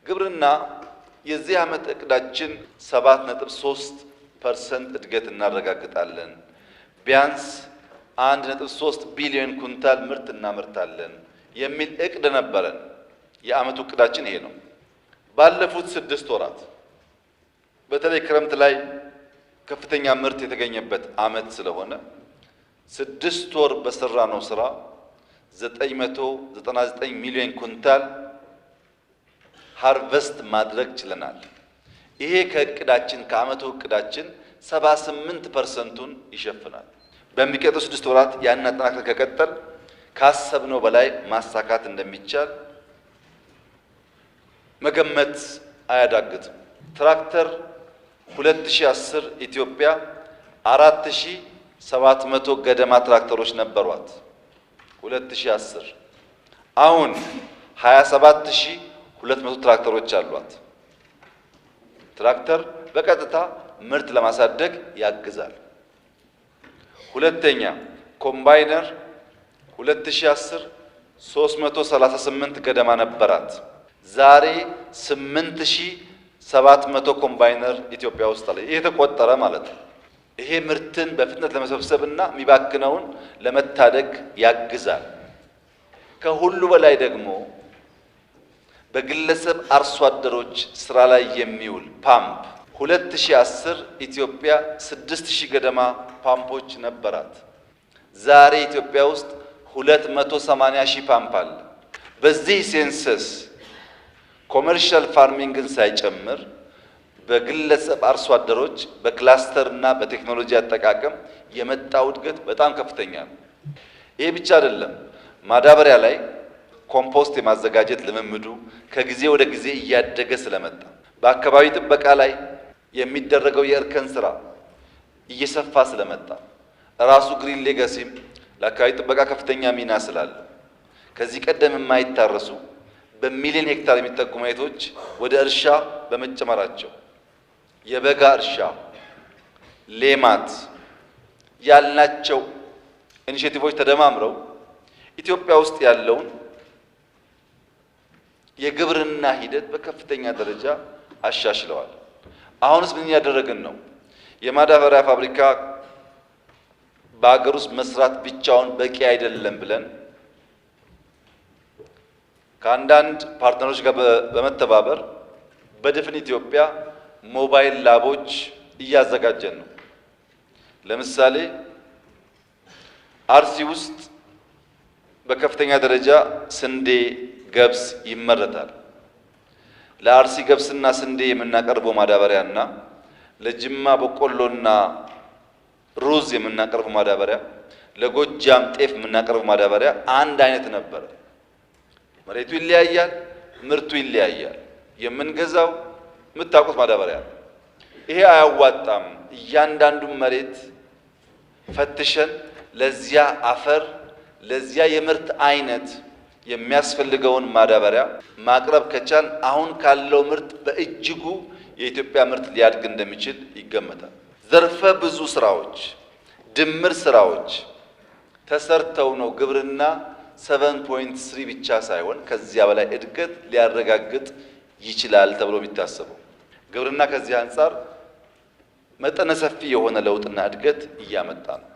ግብርና የዚህ ዓመት እቅዳችን 7.3% እድገት እናረጋግጣለን። ቢያንስ 1.3 ቢሊዮን ኩንታል ምርት እናመርታለን የሚል እቅድ ነበረን። የዓመቱ እቅዳችን ይሄ ነው። ባለፉት 6 ወራት በተለይ ክረምት ላይ ከፍተኛ ምርት የተገኘበት ዓመት ስለሆነ 6 ወር በሰራነው ስራ 999 ሚሊዮን ኩንታል ሃርቨስት ማድረግ ችለናል። ይሄ ከእቅዳችን ከዓመቱ እቅዳችን 78%ን ይሸፍናል። በሚቀጥሉት 6 ወራት ያን አጠናክረን ከቀጠል ካሰብነው በላይ ማሳካት እንደሚቻል መገመት አያዳግትም። ትራክተር 2010 ኢትዮጵያ 4700 ገደማ ትራክተሮች ነበሯት። 2010 አሁን 27200 ትራክተሮች አሏት። ትራክተር በቀጥታ ምርት ለማሳደግ ያግዛል። ሁለተኛ ኮምባይነር 2010 338 ገደማ ነበራት። ዛሬ 8700 ኮምባይነር ኢትዮጵያ ውስጥ አለ። ይሄ ተቆጠረ ማለት ነው። ይሄ ምርትን በፍጥነት ለመሰብሰብና የሚባክነውን ለመታደግ ያግዛል። ከሁሉ በላይ ደግሞ በግለሰብ አርሶ አደሮች ስራ ላይ የሚውል ፓምፕ 2010 ኢትዮጵያ 6000 ገደማ ፓምፖች ነበራት። ዛሬ ኢትዮጵያ ውስጥ 280,000 ፓምፕ አለ። በዚህ ሴንሰስ ኮመርሻል ፋርሚንግን ሳይጨምር በግለሰብ አርሶ አደሮች በክላስተር እና በቴክኖሎጂ አጠቃቀም የመጣው እድገት በጣም ከፍተኛ ነው። ይሄ ብቻ አይደለም። ማዳበሪያ ላይ ኮምፖስት የማዘጋጀት ልምምዱ ከጊዜ ወደ ጊዜ እያደገ ስለመጣ በአካባቢ ጥበቃ ላይ የሚደረገው የእርከን ስራ እየሰፋ ስለመጣ ራሱ ግሪን ሌጋሲም ለአካባቢ ጥበቃ ከፍተኛ ሚና ስላለ ከዚህ ቀደም የማይታረሱ በሚሊዮን ሄክታር የሚጠጉ መሬቶች ወደ እርሻ በመጨመራቸው የበጋ እርሻ ሌማት ያልናቸው ኢኒሼቲቮች ተደማምረው ኢትዮጵያ ውስጥ ያለውን የግብርና ሂደት በከፍተኛ ደረጃ አሻሽለዋል። አሁንስ ምን ያደረግን ነው? የማዳበሪያ ፋብሪካ በአገር ውስጥ መስራት ብቻውን በቂ አይደለም ብለን ከአንዳንድ ፓርትነሮች ጋር በመተባበር በድፍን ኢትዮጵያ ሞባይል ላቦች እያዘጋጀን ነው። ለምሳሌ አርሲ ውስጥ በከፍተኛ ደረጃ ስንዴ፣ ገብስ ይመረታል። ለአርሲ ገብስና ስንዴ የምናቀርበው ማዳበሪያና ለጅማ በቆሎና ሩዝ የምናቀርበው ማዳበሪያ፣ ለጎጃም ጤፍ የምናቀርበው ማዳበሪያ አንድ አይነት ነበር። መሬቱ ይለያያል፣ ምርቱ ይለያያል። የምንገዛው የምታውቁት ማዳበሪያ ነው። ይሄ አያዋጣም። እያንዳንዱን መሬት ፈትሸን ለዚያ አፈር ለዚያ የምርት አይነት የሚያስፈልገውን ማዳበሪያ ማቅረብ ከቻል አሁን ካለው ምርት በእጅጉ የኢትዮጵያ ምርት ሊያድግ እንደሚችል ይገመታል። ዘርፈ ብዙ ስራዎች፣ ድምር ስራዎች ተሰርተው ነው ግብርና 7.3 ብቻ ሳይሆን ከዚያ በላይ እድገት ሊያረጋግጥ ይችላል ተብሎ የሚታሰበው። ግብርና ከዚህ አንጻር መጠነ ሰፊ የሆነ ለውጥና እድገት እያመጣ ነው።